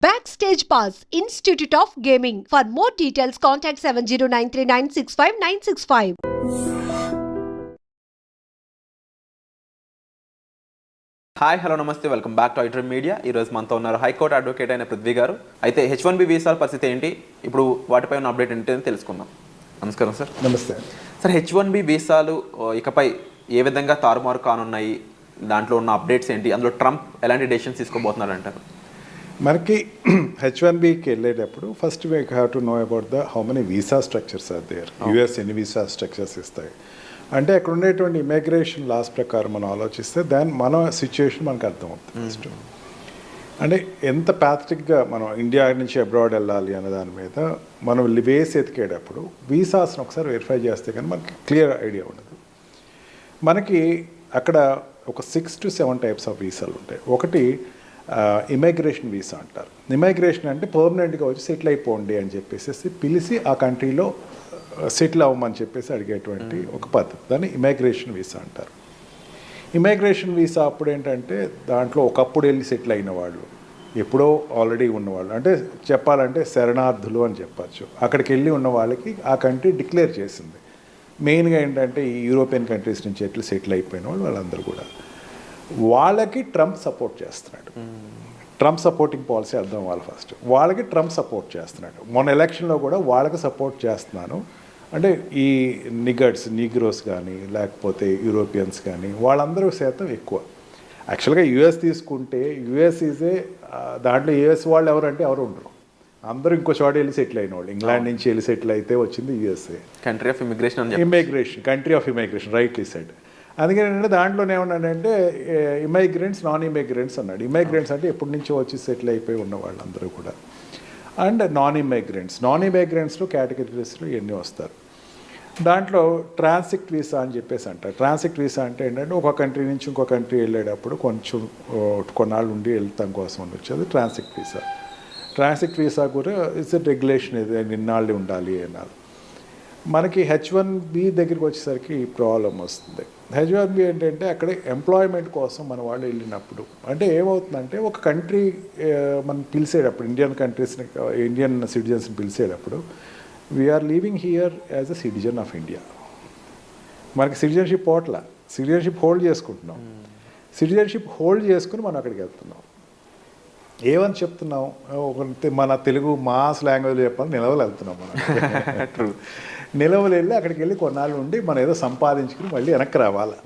Backstage Pass, Institute of Gaming. For more details, contact 709396596. Hi hello నమస్తే, welcome back to iDream Media. ఈరోజు మనతో ఉన్నారు high court advocate అయిన పృథ్వీ గారు. అయితే H1B వీసాల పరిస్థితి ఏంటి, ఇప్పుడు వాటిపై ఉన్న అప్డేట్ ఏంటి అని తెలుసుకుందాం. నమస్కారం సార్. నమస్తే సార్, H1B వీసాలు ఇకపై ఏ విధంగా తారుమారు కానున్నాయి, దాంట్లో ఉన్న అప్డేట్స్ ఏంటి, అందులో ట్రంప్ ఎలాంటి డెసిషన్స్ తీసుకోబోతున్నారు అంటారు? మనకి H1Bకి వెళ్ళేటప్పుడు first we have to know about how many visa structures are there. US ఎన్ని వీసా స్ట్రక్చర్స్ ఇస్తాయి అంటే అక్కడ ఉండేటువంటి ఇమిగ్రేషన్ లాస్ ప్రకారం మనం ఆలోచిస్తే దాని మన సిచ్యుయేషన్ మనకు అర్థమవుతుంది. ఫస్ట్ అంటే ఎంత ప్యాథటిక్గా మనం ఇండియా నుంచి అబ్రాడ్ వెళ్ళాలి అనే దాని మీద మనం వేసి ఎతికేటప్పుడు వీసాస్ని ఒకసారి వెరిఫై చేస్తే కానీ మనకి క్లియర్ ఐడియా ఉండదు. మనకి అక్కడ ఒక 6 to 7 టైప్స్ ఆఫ్ వీసాలు ఉంటాయి. ఒకటి ఇమిగ్రేషన్ వీసా అంటారు. ఇమిగ్రేషన్ అంటే పర్మనెంట్గా వచ్చి సెటిల్ అయిపోండి అని చెప్పేసి పిలిచి ఆ కంట్రీలో సెటిల్ అవ్వమని చెప్పేసి అడిగేటువంటి ఒక పద్ధతి, దాన్ని ఇమిగ్రేషన్ వీసా అంటారు. ఇమిగ్రేషన్ వీసా అప్పుడు ఏంటంటే దాంట్లో ఒకప్పుడు వెళ్ళి సెటిల్ అయిన వాళ్ళు, ఎప్పుడో ఆల్రెడీ ఉన్నవాళ్ళు, అంటే చెప్పాలంటే శరణార్థులు అని చెప్పచ్చు. అక్కడికి వెళ్ళి ఉన్న వాళ్ళకి ఆ కంట్రీ డిక్లేర్ చేసింది. మెయిన్గా ఏంటంటే ఈ యూరోపియన్ కంట్రీస్ నుంచి ఎట్లా సెటిల్ అయిపోయిన వాళ్ళు వాళ్ళందరూ కూడా వాళ్ళకి ట్రంప్ సపోర్ట్ చేస్తున్నాడు. ట్రంప్ సపోర్టింగ్ పాలసీ అర్థం వాళ్ళు ఫస్ట్ వాళ్ళకి ట్రంప్ సపోర్ట్ చేస్తున్నాడు. మొన్న ఎలక్షన్లో కూడా వాళ్ళకి సపోర్ట్ చేస్తున్నాను అంటే ఈ నీగ్రోస్ కానీ లేకపోతే యూరోపియన్స్ కానీ వాళ్ళందరూ శాతం ఎక్కువ. యాక్చువల్గా యూఎస్ తీసుకుంటే యూఎస్ ఈజే దాంట్లో యూఎస్ వాళ్ళు ఎవరంటే ఎవరు ఉండరు, అందరూ ఇంకో చోట వెళ్ళి సెటిల్ అయిన వాళ్ళు. ఇంగ్లాండ్ నుంచి వెళ్ళి సెటిల్ అయితే వచ్చింది USA, country of immigration. Country of immigration rightly said. అందుకని ఏంటంటే దాంట్లోనే ఏమన్నాడంటే ఇమిగ్రెంట్స్, నాన్ ఇమిగ్రెంట్స్ అన్నాడు. ఇమిగ్రెంట్స్ అంటే ఎప్పటి నుంచో వచ్చి సెటిల్ అయిపోయి ఉన్న వాళ్ళందరూ కూడా, అండ్ నాన్ ఇమిగ్రెంట్స్లో కేటగిరీస్లో ఎన్ని వస్తారు. దాంట్లో ట్రాన్సిట్ వీసా అని చెప్పేసి అంటారు. ట్రాన్సిట్ వీసా అంటే ఏంటంటే ఒక కంట్రీ నుంచి ఇంకో కంట్రీ వెళ్ళేటప్పుడు కొంచెం కొన్నాళ్ళు ఉండి వెళ్తాం కోసం అని వచ్చేది ట్రాన్సిట్ వీసా. ట్రాన్సిట్ వీసా కూడా ఇట్స్ రెగ్యులేషన్, ఇది నిన్నాళ్ళు ఉండాలి అన్నారు. మనకి H1B దగ్గరికి వచ్చేసరికి ఈ ప్రాబ్లం వస్తుంది. H1B ఏంటంటే అక్కడ ఎంప్లాయ్మెంట్ కోసం మన వాళ్ళు వెళ్ళినప్పుడు అంటే ఏమవుతుందంటే ఒక కంట్రీ మనం పిలిచేటప్పుడు ఇండియన్ సిటిజన్స్ని పిలిచేటప్పుడు we're living here as a citizen of India. మనకి సిటిజన్షిప్ పోట్ల సిటిజన్షిప్ హోల్డ్ చేసుకుంటున్నాం. సిటిజన్షిప్ హోల్డ్ చేసుకుని మనం అక్కడికి వెళ్తున్నాం. ఏమని చెప్తున్నాం, మన తెలుగు మాస్ లాంగ్వేజ్ చెప్పాలి, నిలవలు వెళ్తున్నాం మనం. నిలవలు వెళ్ళి అక్కడికి వెళ్ళి కొన్నాళ్ళు ఉండి మనం ఏదో సంపాదించుకుని మళ్ళీ వెనక్కి రావాలి.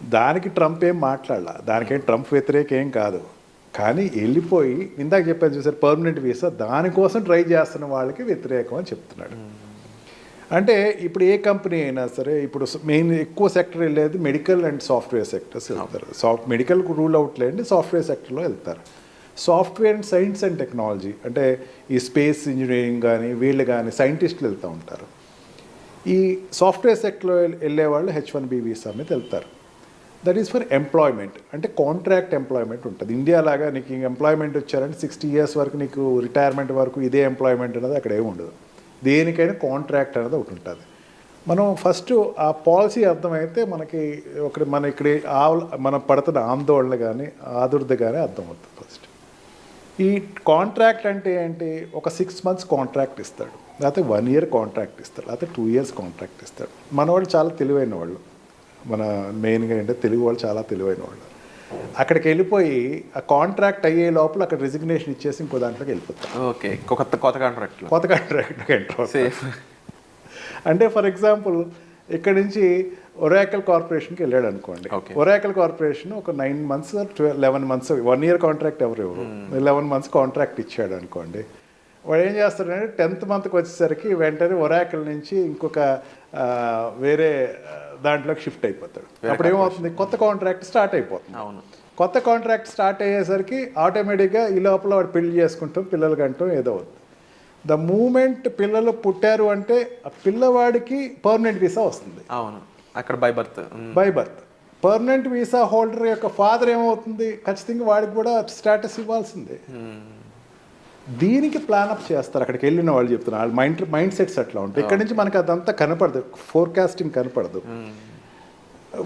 దానికి ట్రంప్ ఏం మాట్లాడాల, దానికేం ట్రంప్ వ్యతిరేకేం కాదు. కానీ వెళ్ళిపోయి ఇందాక చెప్పాను చూసారు పర్మనెంట్ వీసా, దానికోసం ట్రై చేస్తున్న వాళ్ళకి వ్యతిరేకం అని చెప్తున్నాడు. అంటే ఇప్పుడు ఏ కంపెనీ అయినా సరే ఇప్పుడు మెయిన్ ఎక్కువ సెక్టర్ వెళ్ళేది మెడికల్ అండ్ సాఫ్ట్వేర్ సెక్టర్స్ వెళ్తారు. మెడికల్ రూల్ అవుట్ లేండి, సాఫ్ట్వేర్ సెక్టర్లో వెళ్తారు. Software and science and technology అంటే ఈ స్పేస్ ఇంజనీరింగ్ కానీ వీళ్ళు కానీ సైంటిస్టులు వెళ్తూ ఉంటారు. ఈ సాఫ్ట్వేర్ సెక్టర్లో వెళ్ళే వాళ్ళు H1B వీసా మీద వెళ్తారు. దట్ ఈస్ ఫర్ ఎంప్లాయ్మెంట్, అంటే కాంట్రాక్ట్ ఎంప్లాయ్మెంట్ ఉంటుంది. ఇండియా లాగా నీకు ఎంప్లాయ్మెంట్ వచ్చారంటే 60 years వరకు నీకు రిటైర్మెంట్ వరకు ఇదే ఎంప్లాయ్మెంట్ అనేది అక్కడ ఏమి ఉండదు. దేనికైనా కాంట్రాక్ట్ అనేది ఒకటి ఉంటుంది. మనం ఫస్ట్ ఆ పాలసీ అర్థమైతే మనకి మన ఇక్కడ మనం పడుతున్న ఆందోళన కానీ ఆదుర్ద కానీ అర్థమవుతుంది. ఫస్ట్ ఈ కాంట్రాక్ట్ అంటే ఏంటి, ఒక 6 months కాంట్రాక్ట్ ఇస్తాడు, లేకపోతే 1 year కాంట్రాక్ట్ ఇస్తాడు, లేకపోతే 2 years కాంట్రాక్ట్ ఇస్తాడు. మన వాళ్ళు చాలా తెలివైన వాళ్ళు, మన మెయిన్గా ఏంటంటే తెలుగు వాళ్ళు చాలా తెలివైన వాళ్ళు. అక్కడికి వెళ్ళిపోయి ఆ కాంట్రాక్ట్ అయ్యే లోపల అక్కడ రిజిగ్నేషన్ ఇచ్చేసి ఇంకో దాంట్లోకి వెళ్ళిపోతాం. ఓకే, కొత్త కాంట్రాక్ట్లోకి ఎంటర్. అంటే ఫర్ ఎగ్జాంపుల్ ఇక్కడ నుంచి ఒరాకిల్ కార్పొరేషన్కి వెళ్ళాడు అనుకోండి. ఒరాకిల్ కార్పొరేషన్ ఒక 9 months 11 months 1 year కాంట్రాక్ట్ ఎవరు 11 months కాంట్రాక్ట్ ఇచ్చాడు అనుకోండి. వాడు ఏం చేస్తాడంటే 10th monthకి వచ్చేసరికి వెంటనే ఒరాకిల్ నుంచి ఇంకొక వేరే దాంట్లోకి షిఫ్ట్ అయిపోతాడు. అప్పుడు ఏమవుతుంది, కొత్త కాంట్రాక్ట్ స్టార్ట్ అయిపోతుంది. కొత్త కాంట్రాక్ట్ స్టార్ట్ అయ్యేసరికి ఆటోమేటిక్గా ఈ లోపల వాడు పెళ్లి చేసుకుంటాం, పిల్లలు కంటాం, ఏదో అవుతుంది. ద మూమెంట్ పిల్లలు పుట్టారు అంటే ఆ పిల్లవాడికి పర్మనెంట్ వీసా వస్తుంది. అవును, అక్కడ by birth permanent visa holder యొక్క ఫాదర్ ఏమవుతుంది, ఖచ్చితంగా వాడికి కూడా స్టేటస్ ఇవ్వాల్సిందే. దీనికి ప్లానప్ చేస్తారు అక్కడికి వెళ్ళిన వాళ్ళు చెప్తున్నారు. వాళ్ళ మైండ్ సెట్స్ అట్లా ఉంటాయి. ఇక్కడ నుంచి మనకి అదంతా కనపడదు, ఫోర్కాస్టింగ్ కనపడదు.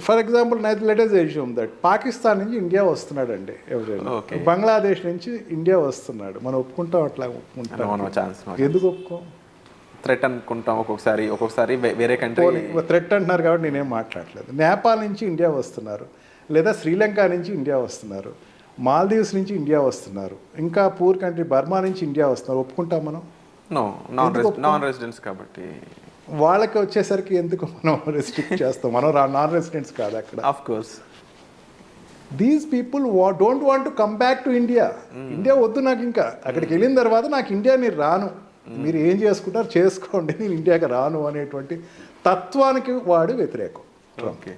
For example let us assume that Pakistan నుంచి ఇండియా వస్తున్నాడండి ఎవరైనా, బంగ్లాదేశ్ నుంచి ఇండియా వస్తున్నాడు, మనం ఒప్పుకుంటాం అట్లా ఒప్పుకుంటాం? ఛాన్స్ ఎందుకు ఒప్పుకోం? థ్రెట్ అనుకుంటాం ఒక్కొక్కసారి వేరే కంట్రీ థ్రెట్ అంటున్నారు కాబట్టి నేనేం మాట్లాడలేదు. నేపాల్ నుంచి ఇండియా వస్తున్నారు, లేదా శ్రీలంక నుంచి ఇండియా వస్తున్నారు, మాల్దీవ్స్ నుంచి ఇండియా వస్తున్నారు, ఇంకా పూర్ కంట్రీ బర్మా నుంచి ఇండియా వస్తున్నారు, ఒప్పుకుంటాం మనం? నాన్ రెసిడెంట్స్ కాబట్టి వాళ్ళకి వచ్చేసరికి ఎందుకు మనం రెస్ట్రిక్ట్ చేస్తాం? మనం నాన్ రెసిడెంట్స్ కాదు అక్కడ. Of course these people don't want to come back to India. India వద్దు నాకు, ఇంకా అక్కడికి వెళ్ళిన తర్వాత నాకు ఇండియా నేను రాను, మీరు ఏం చేసుకుంటారు చేసుకోండి, నేను ఇండియాకి రాను అనేటువంటి తత్వానికి వాడు వ్యతిరేకం. ఓకే,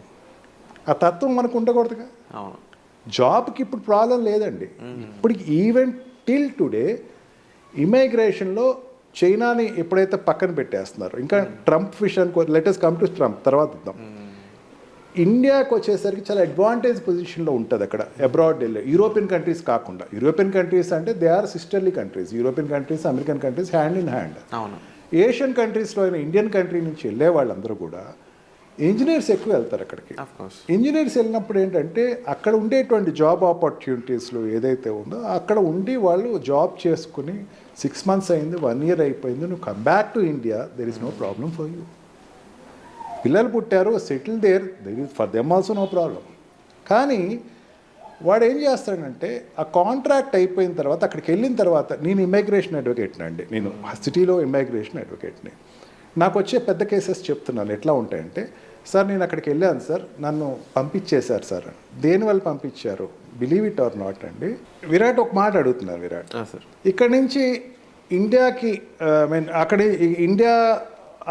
ఆ తత్వం మనకు ఉండకూడదుగా. అవును. జాబ్కి ఇప్పుడు ప్రాబ్లం లేదండి. ఇప్పటికి ఈవెన్ టిల్ టుడే ఇమైగ్రేషన్లో చైనాని ఎప్పుడైతే పక్కన పెట్టేస్తున్నారు, ఇంకా ట్రంప్ విషయానికి లెటెస్ట్ కమ్ టు ట్రంప్ తర్వాత ఇద్దాం. ఇండియాకి వచ్చేసరికి చాలా అడ్వాంటేజ్ పొజిషన్లో ఉంటుంది అక్కడ అబ్రాడ్ వెళ్ళే యూరోపియన్ కంట్రీస్ కాకుండా. యూరోపియన్ కంట్రీస్ అంటే they are sisterly countries, European countries American countries hand in hand. అవును. ఏషియన్ కంట్రీస్లో అయిన ఇండియన్ కంట్రీ నుంచి వెళ్ళే వాళ్ళందరూ కూడా ఇంజనీర్స్ ఎక్కువ వెళ్తారు అక్కడికి. ఇంజనీర్స్ వెళ్ళినప్పుడు ఏంటంటే అక్కడ ఉండేటువంటి జాబ్ ఆపర్చునిటీస్లో ఏదైతే ఉందో అక్కడ ఉండి వాళ్ళు జాబ్ చేసుకుని 6 months అయింది, 1 year అయిపోయింది, నువ్వు come back to India, there is no problem for you. పిల్లలు పుట్టారు, settle there is for them also no problem. కానీ వాడు ఏం చేస్తాడంటే ఆ కాంట్రాక్ట్ అయిపోయిన తర్వాత అక్కడికి వెళ్ళిన తర్వాత, నేను ఇమిగ్రేషన్ అడ్వకేట్ని అండి, నేను సిటీలో ఇమిగ్రేషన్ అడ్వకేట్ని, నాకు వచ్చే పెద్ద కేసెస్ చెప్తున్నాను ఎట్లా ఉంటాయంటే, సార్ నేను అక్కడికి వెళ్ళాను సార్, నన్ను పంపించేశారు సార్. దేనివల్ల పంపించారు? బిలీవ్ ఇట్ ఆర్ నాట్ అండి, విరాట్ ఒక మాట అడుగుతున్నారు. విరాట్ ఇక్కడ నుంచి ఇండియాకి అక్కడ ఇండియా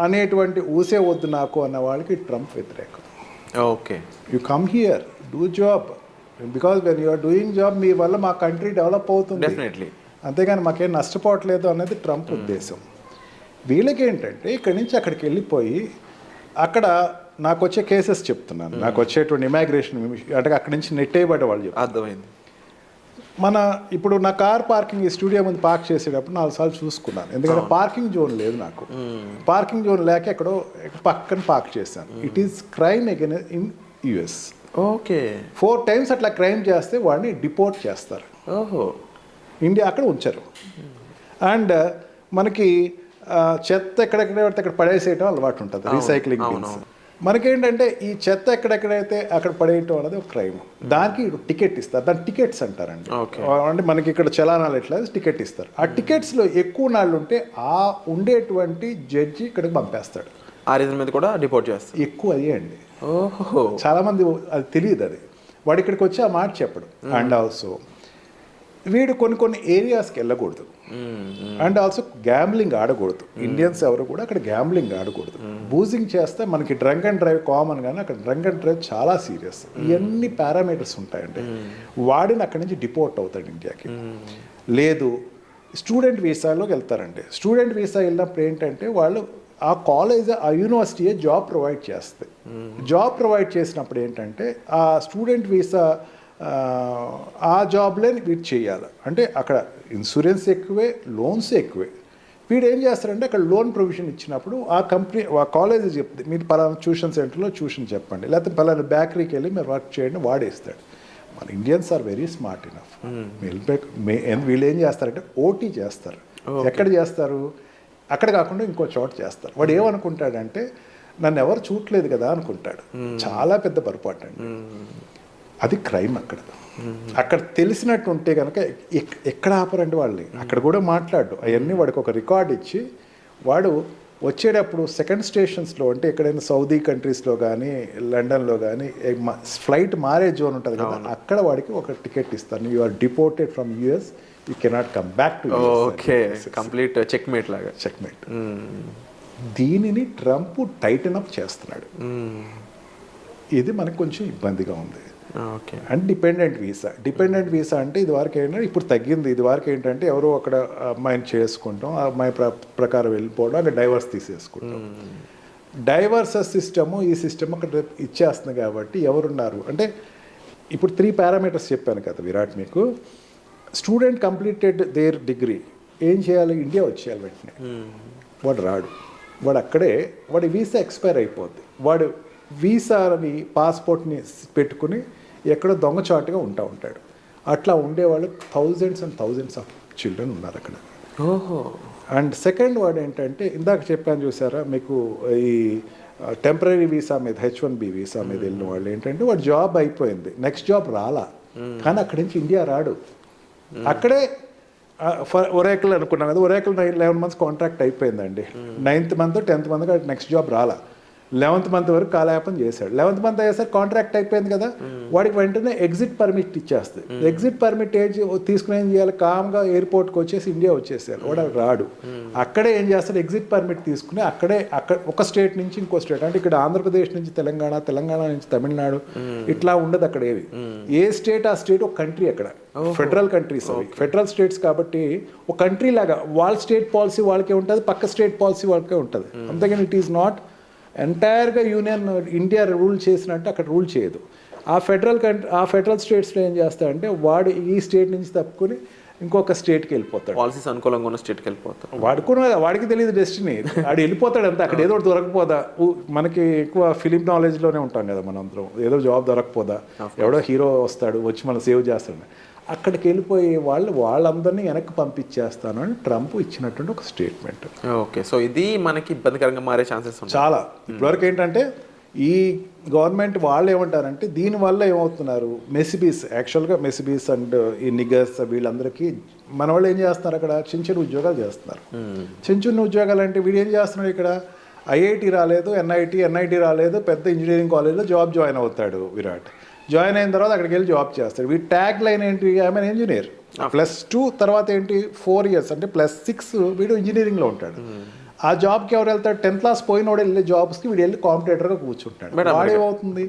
అనేటువంటి ఊసే వద్దు నాకు అన్న వాళ్ళకి ట్రంప్ వ్యతిరేకం. Okay, you come here, do job, because when you are doing job మీ వల్ల మా కంట్రీ డెవలప్ అవుతుంది, డెఫినెట్లీ, అంతేగాని మాకేం నష్టపోవట్లేదు అన్నది ట్రంప్ ఉద్దేశం. వీళ్ళకి ఏంటంటే ఇక్కడి నుంచి అక్కడికి వెళ్ళిపోయి అక్కడ నాకు వచ్చే కేసెస్ చెప్తున్నాను, నాకు వచ్చేటువంటి ఇమిగ్రేషన్ అంటే అక్కడి నుంచి నెట్టేయబడ్డ వాళ్ళు చెప్తారు. అర్థమైంది. ఇప్పుడు నా కార్ పార్కింగ్ ఈ స్టూడియో ముందు పార్క్ చేసేటప్పుడు 4 సార్లు చూసుకున్నాను, ఎందుకంటే పార్కింగ్ జోన్ లేదు నాకు. పార్కింగ్ జోన్ లేక ఎక్కడో పక్కన పార్క్ చేశాను. It is crime again in US. Okay, 4 times అట్లా క్రైమ్ చేస్తే వాడిని డిపోర్ట్ చేస్తారు. ఓహో, ఇండియా అక్కడ ఉంచరు. అండ్ మనకి చెత్త ఎక్కడెక్కడ పడితే అక్కడ పడేసేయటం అలవాటు ఉంటుంది, రీసైక్లింగ్ బిన్స్. మనకేంటంటే ఈ చెత్త ఎక్కడెక్కడైతే అక్కడ పడేయటం అనేది ఒక క్రైమ్. దానికి టికెట్ ఇస్తారు, దాని టికెట్స్ అంటారండి. అంటే మనకి ఇక్కడ చలానాలు ఎట్లా టికెట్ ఇస్తారు. ఆ టికెట్స్లో ఎక్కువ నాళ్ళు ఉంటే ఆ ఉండేటువంటి జడ్జి ఇక్కడికి పంపేస్తాడు. ఆ రీజన్ మీద కూడా డిపోర్ట్ చేస్తారు. ఎక్కువ అయ్యే అండి. ఓహో, చాలామంది అది తెలియదు, అది వాడు ఇక్కడికి వచ్చి ఆ మాట చెప్పడు. అండ్ ఆల్సో వీడు కొన్ని ఏరియాస్కి వెళ్ళకూడదు. అండ్ ఆల్సో గ్యాంబ్లింగ్ ఆడకూడదు. ఇండియన్స్ ఎవరు కూడా అక్కడ గ్యాంబ్లింగ్ ఆడకూడదు. బూజింగ్ చేస్తే మనకి డ్రంక్ అండ్ డ్రైవ్ కామన్, కానీ అక్కడ డ్రంక్ అండ్ డ్రైవ్ చాలా సీరియస్. ఇవన్నీ పారామీటర్స్ ఉంటాయండి. వాడిని అక్కడి నుంచి డిపోర్ట్ అవుతాడు ఇండియాకి. లేదు, స్టూడెంట్ వీసాలోకి వెళ్తారండి. స్టూడెంట్ వీసా వెళ్ళినప్పుడు ఏంటంటే వాళ్ళు ఆ కాలేజ్ ఆ యూనివర్సిటీయే జాబ్ ప్రొవైడ్ చేస్తుంది. జాబ్ ప్రొవైడ్ చేసినప్పుడు ఏంటంటే ఆ స్టూడెంట్ వీసా ఆ జాబ్లే వీడు చేయాలి. అంటే అక్కడ ఇన్సూరెన్స్ ఎక్కువే, లోన్స్ ఎక్కువే. వీడు ఏం చేస్తారంటే అక్కడ లోన్ ప్రొవిజన్ ఇచ్చినప్పుడు ఆ కంపెనీ ఆ కాలేజ్ చెప్తుంది, మీరు పలానా ట్యూషన్ సెంటర్లో ట్యూషన్ చెప్పండి, లేకపోతే పలానా బేకరీకి వెళ్ళి మీరు వర్క్ చేయండి, వాడేస్తాడు. మన Indians are very smart enough. వీళ్ళు ఏం చేస్తారంటే ఓటీ చేస్తారు. ఎక్కడ చేస్తారు? అక్కడ కాకుండా ఇంకో చోట చేస్తారు. వాడు ఏమనుకుంటాడంటే నన్ను ఎవరు చూడలేదు కదా అనుకుంటాడు. చాలా పెద్ద పొరపాటు అండి. అది క్రైమ్. అక్కడ తెలిసినట్టు ఉంటే కనుక ఎక్కడ ఆపరండి వాళ్ళని. అక్కడ కూడా మాట్లాడు అవన్నీ వాడికి ఒక రికార్డ్ ఇచ్చి వాడు వచ్చేటప్పుడు సెకండ్ స్టేషన్స్లో, అంటే ఎక్కడైనా సౌదీ కంట్రీస్లో కానీ లండన్లో కానీ ఫ్లైట్ మారే జోన్ ఉంటుంది కదా, అక్కడ వాడికి ఒక టికెట్ ఇస్తాను. You are deported from US, you cannot come back to. Okay, complete checkmate లాగా. చెక్మేట్. దీనిని ట్రంప్ టైటన్ అప్ చేస్తున్నాడు. ఇది మనకు కొంచెం ఇబ్బందిగా ఉంది. అండ్ డిపెండెంట్ వీసా అంటే ఇది వరకు ఏంటంటే ఇప్పుడు తగ్గింది. ఇది వరకు ఏంటంటే ఎవరో అక్కడ అమ్మాయిని చేసుకుంటాం, ఆ అమ్మాయి ప్రకారం వెళ్ళిపోవడం, అక్కడ డైవర్స్ తీసేసుకుంటాం. డైవర్సెస్ సిస్టము ఈ సిస్టమ్ అక్కడ ఇచ్చేస్తుంది. కాబట్టి ఎవరున్నారు అంటే ఇప్పుడు 3 పారామీటర్స్ చెప్పాను కదా విరాట్ మీకు. స్టూడెంట్ కంప్లీటెడ్ దేర్ డిగ్రీ, ఏం చేయాలి? ఇండియా వచ్చేయాలి వెంటనే. వాడు రాడు, వాడు అక్కడే వాడి వీసా ఎక్స్పైర్ అయిపోద్ది. వాడు వీసాని పాస్పోర్ట్ని పెట్టుకుని ఎక్కడో దొంగచాటుగా ఉంటాడు. అట్లా ఉండేవాళ్ళు thousands and thousands of children ఉన్నారు అక్కడ. ఓహో. అండ్ సెకండ్ వర్డ్ ఏంటంటే ఇందాక చెప్పాను చూసారా మీకు, ఈ టెంపరీ వీసా మీద H1B వీసా మీద వెళ్ళిన వాళ్ళు ఏంటంటే వాడు జాబ్ అయిపోయింది, నెక్స్ట్ జాబ్ రాలా, కానీ అక్కడి నుంచి ఇండియా రాడు. అక్కడే ఒరేకల్ అనుకున్నాం కదా, ఒరేకల్ 11 months కాంట్రాక్ట్ అయిపోయిందండి. 9th month 10th month next job రాలా, 11th month వరకు కాలయాపన చేశాడు. 11th month అయ్యేసరికి కాంట్రాక్ట్ అయిపోయింది కదా, వాడికి వెంటనే ఎగ్జిట్ పర్మిట్ ఇచ్చేస్తుంది. ఎగ్జిట్ పర్మిట్ తీసుకుని ఏం చేయాలి, కామ్గా ఎయిర్పోర్ట్కి వచ్చేసి ఇండియా వచ్చేసారు. వాడు రాడు, అక్కడే ఏం చేస్తాడు, ఎగ్జిట్ పర్మిట్ తీసుకుని అక్కడ ఒక స్టేట్ నుంచి ఇంకో స్టేట్, అంటే ఇక్కడ ఆంధ్రప్రదేశ్ నుంచి తెలంగాణ, తెలంగాణ నుంచి తమిళనాడు, ఇట్లా ఉండదు అక్కడ ఏవి. ఏ స్టేట్ ఆ స్టేట్ ఒక కంట్రీ అక్కడ. ఫెడరల్ కంట్రీస్ అవి, ఫెడరల్ స్టేట్స్ కాబట్టి ఒక కంట్రీ లాగా వాళ్ళ స్టేట్ పాలసీ వాళ్ళకే ఉంటుంది, పక్క స్టేట్ పాలసీ వాళ్ళకే ఉంటుంది. అంతేగాని ఇట్ ఈస్ నాట్ ఎంటైర్గా యూనియన్ ఇండియా రూల్ చేసినట్టు అక్కడ రూల్ చేయదు. ఆ ఫెడరల్ స్టేట్స్లో ఏం చేస్తాడంటే వాడు ఈ స్టేట్ నుంచి తప్పుకొని ఇంకొక స్టేట్కి వెళ్ళిపోతాడు, పాలసీస్ అనుకూలంగా ఉన్న స్టేట్కి వెళ్ళిపోతాడు. వాడికి తెలియదు డెస్టినీ, వాడు వెళ్ళిపోతాడు అంతే. అక్కడ ఏదో ఒకటి దొరకపోదా, మనకి ఎక్కువ ఫిలిం నాలెడ్జ్లోనే ఉంటాం కదా మనందరం, ఏదో జాబ్ దొరకపోదా, ఎవడో హీరో వస్తాడు వచ్చి మనం సేవ్ చేస్తాడు, అక్కడికి వెళ్ళిపోయే వాళ్ళందరినీ వెనక్కి పంపించేస్తాను అని ట్రంప్ ఇచ్చినటువంటి ఒక స్టేట్మెంట్. ఓకే, సో ఇది మనకి ఇబ్బందికరంగా మారే ఛాన్సెస్ చాలా. ఇప్పటివరకు ఏంటంటే ఈ గవర్నమెంట్ వాళ్ళు ఏమంటారంటే దీనివల్ల ఏమవుతున్నారు, యాక్చువల్గా మెసిబీస్ అండ్ ఈ నిగర్స్ వీళ్ళందరికీ మన వాళ్ళు ఏం చేస్తున్నారు, అక్కడ చిన్న చిన్న ఉద్యోగాలు చేస్తున్నారు. చిన్న చిన్న ఉద్యోగాలు అంటే వీడు ఏం చేస్తున్నాడు, ఇక్కడ ఐఐటి రాలేదు, ఎన్ఐటి రాలేదు, పెద్ద ఇంజనీరింగ్ కాలేజ్లో జాయిన్ అవుతాడు విరాట్. జాయిన్ అయిన తర్వాత అక్కడికి వెళ్ళి జాబ్ చేస్తాడు. వీడి ట్యాగ్ లైన్ ఏంటి, ఐఎమ్ ఎన్ ఇంజనీర్. +2 తర్వాత ఏంటి 4 years అంటే +6 వీడు ఇంజనీరింగ్లో ఉంటాడు. ఆ జాబ్కి ఎవరు వెళ్తాడు, 10th class పోయినోడు వెళ్ళే జాబ్స్కి వీడు వెళ్ళి కాంపిటేటర్గా కూర్చుంటాడు. వాడు ఏమవుతుంది,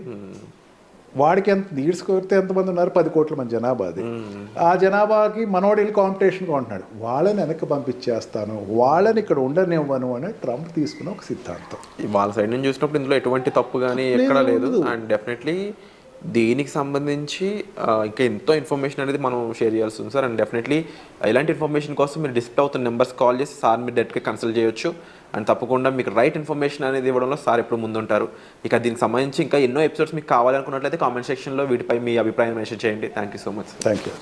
వాడికి ఈడ్చుకొస్తే ఎంతమంది ఉన్నారు, 10 కోట్ల మంది జనాభా. అది ఆ జనాభాకి మనోడు వెళ్ళి కాంపిటీషన్గా ఉంటున్నాడు. వాళ్ళని వెనక్కి పంపించేస్తాను, వాళ్ళని ఇక్కడ ఉండనివ్వను అని ట్రంప్ తీసుకున్న ఒక సిద్ధాంతం. వాళ్ళ సైడ్ నుంచి చూసినప్పుడు ఇందులో ఎటువంటి తప్పు కానీ ఎక్కడా లేదు. అండ్ డెఫినెట్లీ దీనికి సంబంధించి ఇంకా ఎంతో ఇన్ఫర్మేషన్ అనేది మనం షేర్ చేయాల్సి ఉంది సార్. అండ్ డెఫినెట్లీ ఇలాంటి ఇన్ఫర్మేషన్ కోసం మీరు డిస్ప్లే అవుతున్న నెంబర్స్ కాల్ చేసి సార్ మీరు డైరెక్ట్గా కన్సల్ట్ చేయొచ్చు. అండ్ తప్పకుండా మీకు రైట్ ఇన్ఫర్మేషన్ అనేది ఇవ్వడంలో సార్ ఎప్పుడు ముందుంటారు. ఇక దీనికి సంబంధించి ఇంకా ఎన్నో ఎపిసోడ్స్ మీకు కావాలనుకున్నట్లయితే కామెంట్ సెక్షన్లో వీటిపై మీ అభిప్రాయం మెన్షన్ చేయండి. Thank you so much. Thank you.